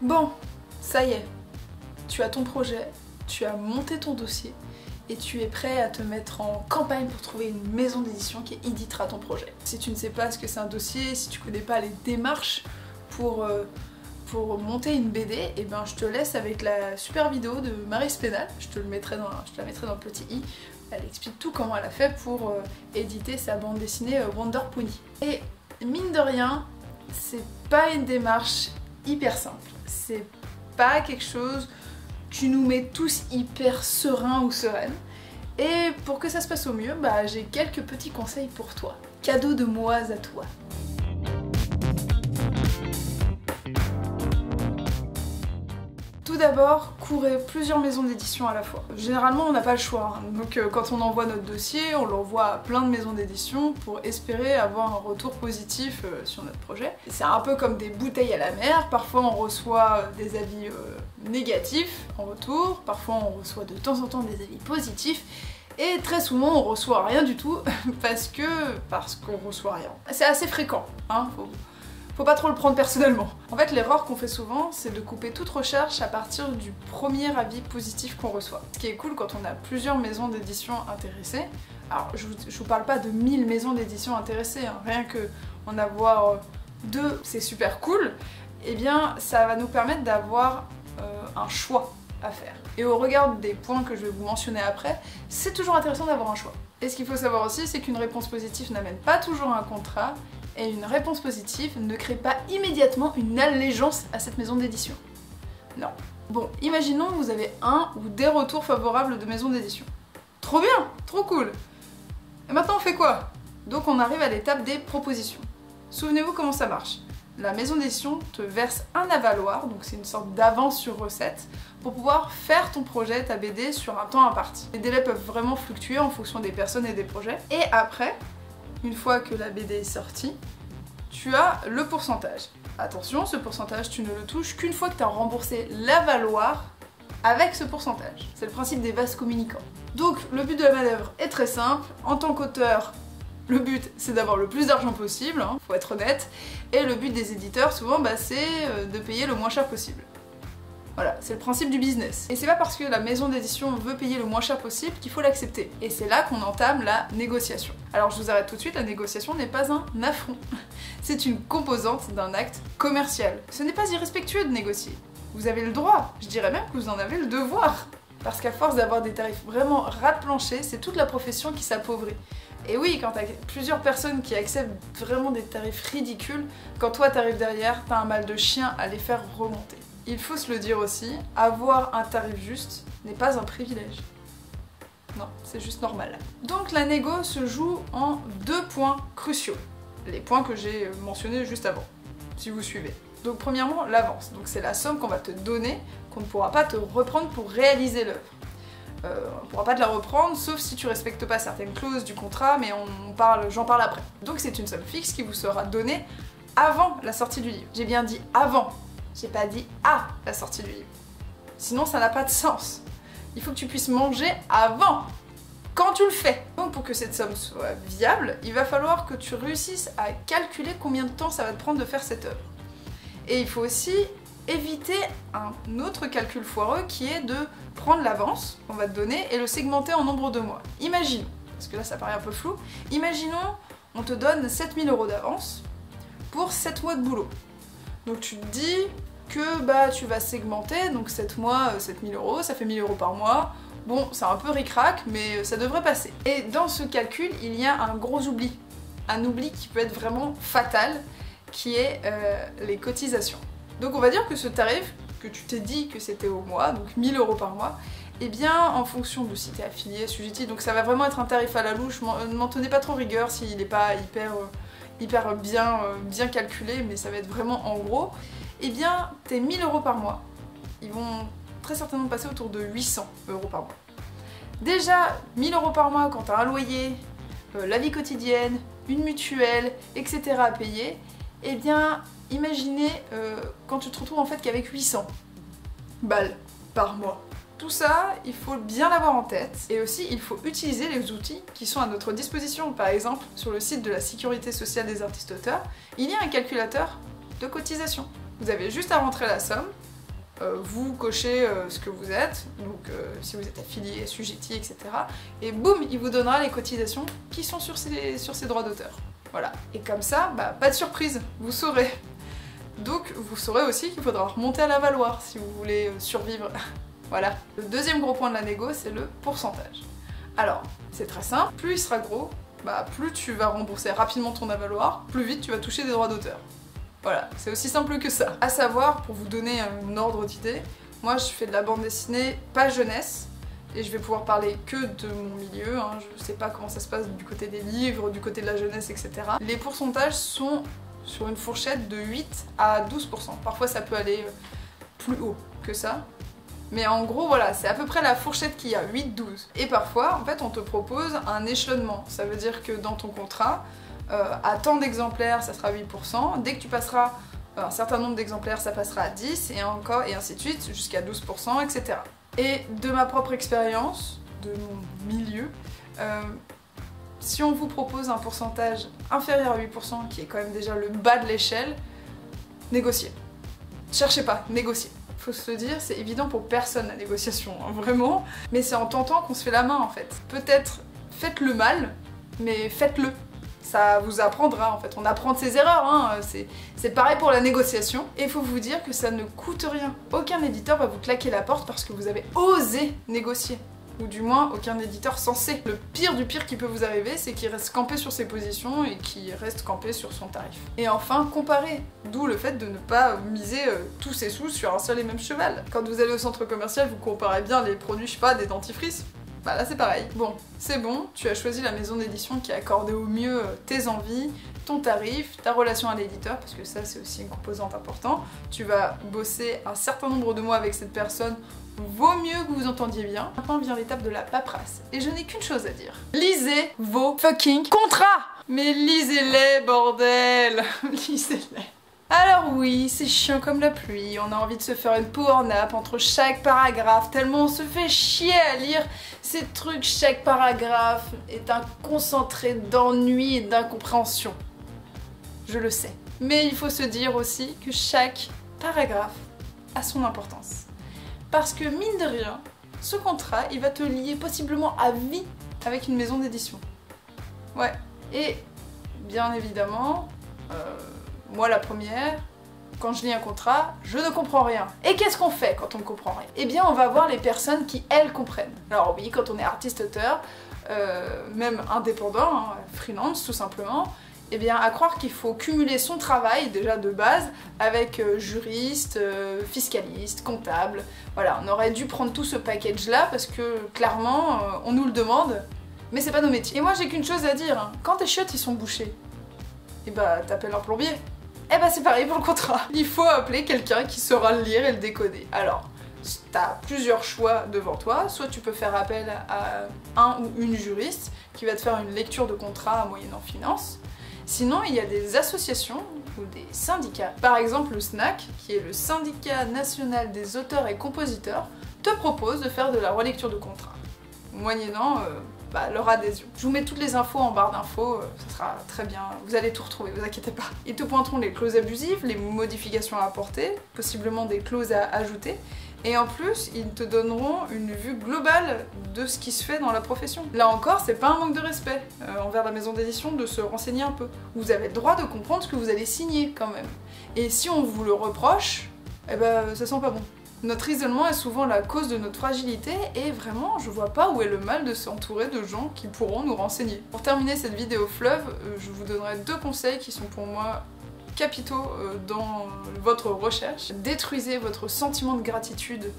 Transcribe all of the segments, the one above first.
Bon, ça y est, tu as ton projet, tu as monté ton dossier et tu es prêt à te mettre en campagne pour trouver une maison d'édition qui éditera ton projet. Si tu ne sais pas ce que c'est un dossier, si tu connais pas les démarches pour monter une BD, et ben je te laisse avec la super vidéo de Marie Spénal, je te la mettrai dans le petit i. Elle explique tout comment elle a fait pour éditer sa bande dessinée Wonder Pony. Et mine de rien, c'est pas une démarche hyper simple. C'est pas quelque chose qui nous met tous hyper sereins ou sereines. Et pour que ça se passe au mieux, bah, j'ai quelques petits conseils pour toi. Cadeau de moi à toi. Tout d'abord, courez plusieurs maisons d'édition à la fois. Généralement, on n'a pas le choix, hein. Donc quand on envoie notre dossier, on l'envoie à plein de maisons d'édition pour espérer avoir un retour positif sur notre projet. C'est un peu comme des bouteilles à la mer, parfois on reçoit des avis négatifs en retour, parfois on reçoit de temps en temps des avis positifs, et très souvent on reçoit rien du tout parce qu'on reçoit rien. C'est assez fréquent, hein. Faut pas trop le prendre personnellement. En fait, l'erreur qu'on fait souvent, c'est de couper toute recherche à partir du premier avis positif qu'on reçoit. Ce qui est cool quand on a plusieurs maisons d'édition intéressées. Alors, je vous parle pas de 1000 maisons d'édition intéressées, hein. Rien que en avoir 2, c'est super cool. Eh bien, ça va nous permettre d'avoir un choix à faire. Et au regard des points que je vais vous mentionner après, c'est toujours intéressant d'avoir un choix. Et ce qu'il faut savoir aussi, c'est qu'une réponse positive n'amène pas toujours un contrat, et une réponse positive ne crée pas immédiatement une allégeance à cette maison d'édition. Non. Bon, imaginons que vous avez un ou des retours favorables de maison d'édition. Trop bien, trop cool. Et maintenant on fait quoi? Donc on arrive à l'étape des propositions. Souvenez-vous comment ça marche. La maison d'édition te verse un avaloir, donc c'est une sorte d'avance sur recette, pour pouvoir faire ton projet, ta BD, sur un temps imparti. Les délais peuvent vraiment fluctuer en fonction des personnes et des projets. Et après, une fois que la BD est sortie, tu as le pourcentage. Attention, ce pourcentage, tu ne le touches qu'une fois que tu as remboursé l'avaloir avec ce pourcentage. C'est le principe des vases communicants. Donc, le but de la manœuvre est très simple. En tant qu'auteur, le but, c'est d'avoir le plus d'argent possible, hein, faut être honnête. Et le but des éditeurs, souvent, bah, c'est de payer le moins cher possible. Voilà, c'est le principe du business. Et c'est pas parce que la maison d'édition veut payer le moins cher possible qu'il faut l'accepter. Et c'est là qu'on entame la négociation. Alors je vous arrête tout de suite, la négociation n'est pas un affront. C'est une composante d'un acte commercial. Ce n'est pas irrespectueux de négocier. Vous avez le droit, je dirais même que vous en avez le devoir. Parce qu'à force d'avoir des tarifs vraiment ras de plancher, c'est toute la profession qui s'appauvrit. Et oui, quand t'as plusieurs personnes qui acceptent vraiment des tarifs ridicules, quand toi t'arrives derrière, t'as un mal de chien à les faire remonter. Il faut se le dire aussi, avoir un tarif juste n'est pas un privilège. Non, c'est juste normal. Donc la négo se joue en 2 points cruciaux. Les points que j'ai mentionnés juste avant, si vous suivez. Donc premièrement, l'avance. Donc c'est la somme qu'on va te donner, qu'on ne pourra pas te reprendre pour réaliser l'œuvre. On ne pourra pas te la reprendre, sauf si tu respectes pas certaines clauses du contrat, mais j'en parle après. Donc c'est une somme fixe qui vous sera donnée avant la sortie du livre. J'ai bien dit avant. J'ai pas dit à la sortie du livre. Sinon ça n'a pas de sens. Il faut que tu puisses manger avant, quand tu le fais. Donc pour que cette somme soit viable, il va falloir que tu réussisses à calculer combien de temps ça va te prendre de faire cette œuvre. Et il faut aussi éviter un autre calcul foireux qui est de prendre l'avance qu'on va te donner et le segmenter en nombre de mois. Imaginons, parce que là ça paraît un peu flou, imaginons on te donne 7000 € d'avance pour 7 mois de boulot. Donc tu te dis que bah, tu vas segmenter, donc 7 mois, 7000 €, ça fait 1000 € par mois. Bon, c'est un peu ric-rac, mais ça devrait passer. Et dans ce calcul, il y a un gros oubli. Un oubli qui peut être vraiment fatal, qui est les cotisations. Donc on va dire que ce tarif, que tu t'es dit que c'était au mois, donc 1000 € par mois, eh bien en fonction de si t'es affilié, assujetti, donc ça va vraiment être un tarif à la louche, ne m'en tenez pas trop rigueur s'il n'est pas hyper bien calculé, mais ça va être vraiment en gros, eh bien tes 1000 € par mois, ils vont très certainement passer autour de 800 € par mois. Déjà, 1000 € par mois quand tu as un loyer, la vie quotidienne, une mutuelle, etc. à payer, eh bien imaginez quand tu te retrouves en fait qu'avec 800 balles par mois. Tout ça, il faut bien l'avoir en tête, et aussi il faut utiliser les outils qui sont à notre disposition. Par exemple, sur le site de la Sécurité sociale des artistes auteurs, il y a un calculateur de cotisation. Vous avez juste à rentrer la somme, vous cochez ce que vous êtes, donc si vous êtes affilié, assujetti, etc. Et boum, il vous donnera les cotisations qui sont sur ces droits d'auteur. Voilà. Et comme ça, pas de surprise, vous saurez. Donc vous saurez aussi qu'il faudra remonter à la valoir si vous voulez survivre. Voilà. Le deuxième gros point de la négo, c'est le pourcentage. Alors, c'est très simple, plus il sera gros, plus tu vas rembourser rapidement ton avaloir, plus vite tu vas toucher des droits d'auteur. Voilà, c'est aussi simple que ça. À savoir, pour vous donner un ordre d'idée, moi je fais de la bande dessinée pas jeunesse, et je vais pouvoir parler que de mon milieu, hein. Je sais pas comment ça se passe du côté des livres, du côté de la jeunesse, etc. Les pourcentages sont sur une fourchette de 8 à 12%. Parfois ça peut aller plus haut que ça. Mais en gros, voilà, c'est à peu près la fourchette qu'il y a, 8-12. Et parfois, en fait, on te propose un échelonnement. Ça veut dire que dans ton contrat, à tant d'exemplaires, ça sera 8%. Dès que tu passeras un certain nombre d'exemplaires, ça passera à 10, et encore, et ainsi de suite, jusqu'à 12%, etc. Et de ma propre expérience, de mon milieu, si on vous propose un pourcentage inférieur à 8%, qui est quand même déjà le bas de l'échelle, négociez. Cherchez pas, négociez. Faut se le dire, c'est évident pour personne la négociation, hein, vraiment. Mais c'est en tentant qu'on se fait la main en fait. Peut-être faites-le mal, mais faites-le. Ça vous apprendra en fait, on apprend de ses erreurs, hein. C'est pareil pour la négociation. Et il faut vous dire que ça ne coûte rien. Aucun éditeur va vous claquer la porte parce que vous avez osé négocier. Ou du moins aucun éditeur censé. Le pire du pire qui peut vous arriver, c'est qu'il reste campé sur ses positions et qu'il reste campé sur son tarif. Et enfin, comparer. D'où le fait de ne pas miser tous ses sous sur un seul et même cheval. Quand vous allez au centre commercial, vous comparez bien les produits, je sais pas, des dentifrices. Là c'est pareil. Bon, c'est bon, tu as choisi la maison d'édition qui a accordé au mieux tes envies, ton tarif, ta relation à l'éditeur, parce que ça c'est aussi une composante importante. Tu vas bosser un certain nombre de mois avec cette personne, vaut mieux que vous entendiez bien. Maintenant vient l'étape de la paperasse, et je n'ai qu'une chose à dire. Lisez vos fucking contrats! Mais lisez-les, bordel! Lisez-les! Alors oui, c'est chiant comme la pluie, on a envie de se faire une power nap entre chaque paragraphe, tellement on se fait chier à lire ces trucs. Chaque paragraphe est un concentré d'ennui et d'incompréhension. Je le sais. Mais il faut se dire aussi que chaque paragraphe a son importance. Parce que mine de rien, ce contrat, il va te lier possiblement à vie avec une maison d'édition. Ouais. Et bien évidemment... moi la première, quand je lis un contrat, je ne comprends rien. Et qu'est-ce qu'on fait quand on ne comprend rien? Eh bien on va voir les personnes qui, elles, comprennent. Alors oui, quand on est artiste-auteur, même indépendant, hein, freelance tout simplement, eh bien à croire qu'il faut cumuler son travail, déjà de base, avec juriste, fiscaliste, comptable. Voilà, on aurait dû prendre tout ce package-là parce que clairement, on nous le demande, mais c'est pas nos métiers. Et moi j'ai qu'une chose à dire, hein. Quand tes chiottes ils sont bouchés, et t'appelles un plombier. Et c'est pareil pour le contrat. Il faut appeler quelqu'un qui saura le lire et le décoder. Alors, t'as plusieurs choix devant toi. Soit tu peux faire appel à un ou une juriste qui va te faire une lecture de contrat moyennant finance. Sinon, il y a des associations ou des syndicats. Par exemple, le SNAC, qui est le syndicat national des auteurs et compositeurs, te propose de faire de la relecture de contrat, moyennant leur adhésion. Je vous mets toutes les infos en barre d'infos, ça sera très bien, vous allez tout retrouver, vous inquiétez pas. Ils te pointeront les clauses abusives, les modifications à apporter, possiblement des clauses à ajouter, et en plus, ils te donneront une vue globale de ce qui se fait dans la profession. Là encore, c'est pas un manque de respect envers la maison d'édition de se renseigner un peu. Vous avez le droit de comprendre ce que vous allez signer quand même. Et si on vous le reproche, ça sent pas bon. Notre isolement est souvent la cause de notre fragilité et vraiment je vois pas où est le mal de s'entourer de gens qui pourront nous renseigner. Pour terminer cette vidéo fleuve, je vous donnerai 2 conseils qui sont pour moi capitaux dans votre recherche. Détruisez votre sentiment de gratitude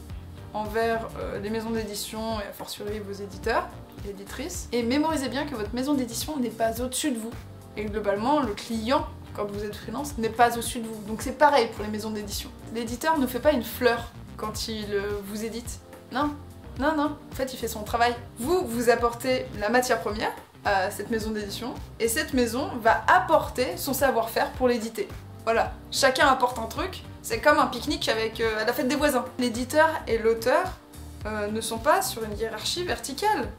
envers les maisons d'édition et a fortiori vos éditeurs et éditrices. Et mémorisez bien que votre maison d'édition n'est pas au-dessus de vous. Et globalement, le client, quand vous êtes freelance, n'est pas au-dessus de vous. Donc c'est pareil pour les maisons d'édition. L'éditeur ne fait pas une fleur quand il vous édite. Non, non, non, en fait il fait son travail. Vous apportez la matière première à cette maison d'édition, et cette maison va apporter son savoir-faire pour l'éditer. Voilà, chacun apporte un truc, c'est comme un pique-nique avec à la fête des voisins. L'éditeur et l'auteur ne sont pas sur une hiérarchie verticale.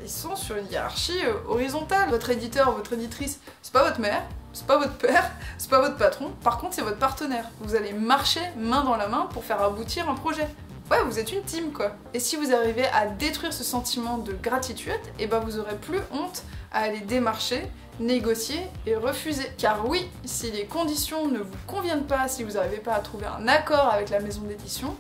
ils sont sur une hiérarchie horizontale. Votre éditeur ou votre éditrice, c'est pas votre mère, c'est pas votre père, c'est pas votre patron, par contre c'est votre partenaire. Vous allez marcher main dans la main pour faire aboutir un projet. Ouais, vous êtes une team quoi. Et si vous arrivez à détruire ce sentiment de gratitude, et ben vous aurez plus honte à aller démarcher, négocier et refuser. Car oui, si les conditions ne vous conviennent pas, si vous n'arrivez pas à trouver un accord avec la maison d'édition,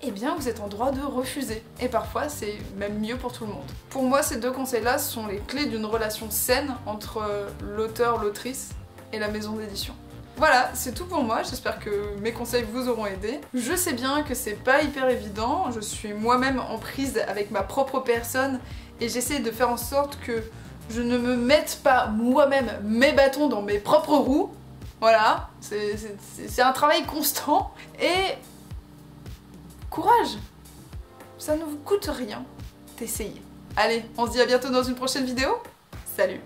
eh bien vous êtes en droit de refuser. Et parfois c'est même mieux pour tout le monde. Pour moi, ces deux conseils-là sont les clés d'une relation saine entre l'auteur, l'autrice et la maison d'édition. Voilà, c'est tout pour moi, j'espère que mes conseils vous auront aidé. Je sais bien que c'est pas hyper évident, je suis moi-même en prise avec ma propre personne et j'essaie de faire en sorte que je ne me mette pas moi-même mes bâtons dans mes propres roues. Voilà, c'est un travail constant et courage, ça ne vous coûte rien d'essayer. Allez, on se dit à bientôt dans une prochaine vidéo. Salut!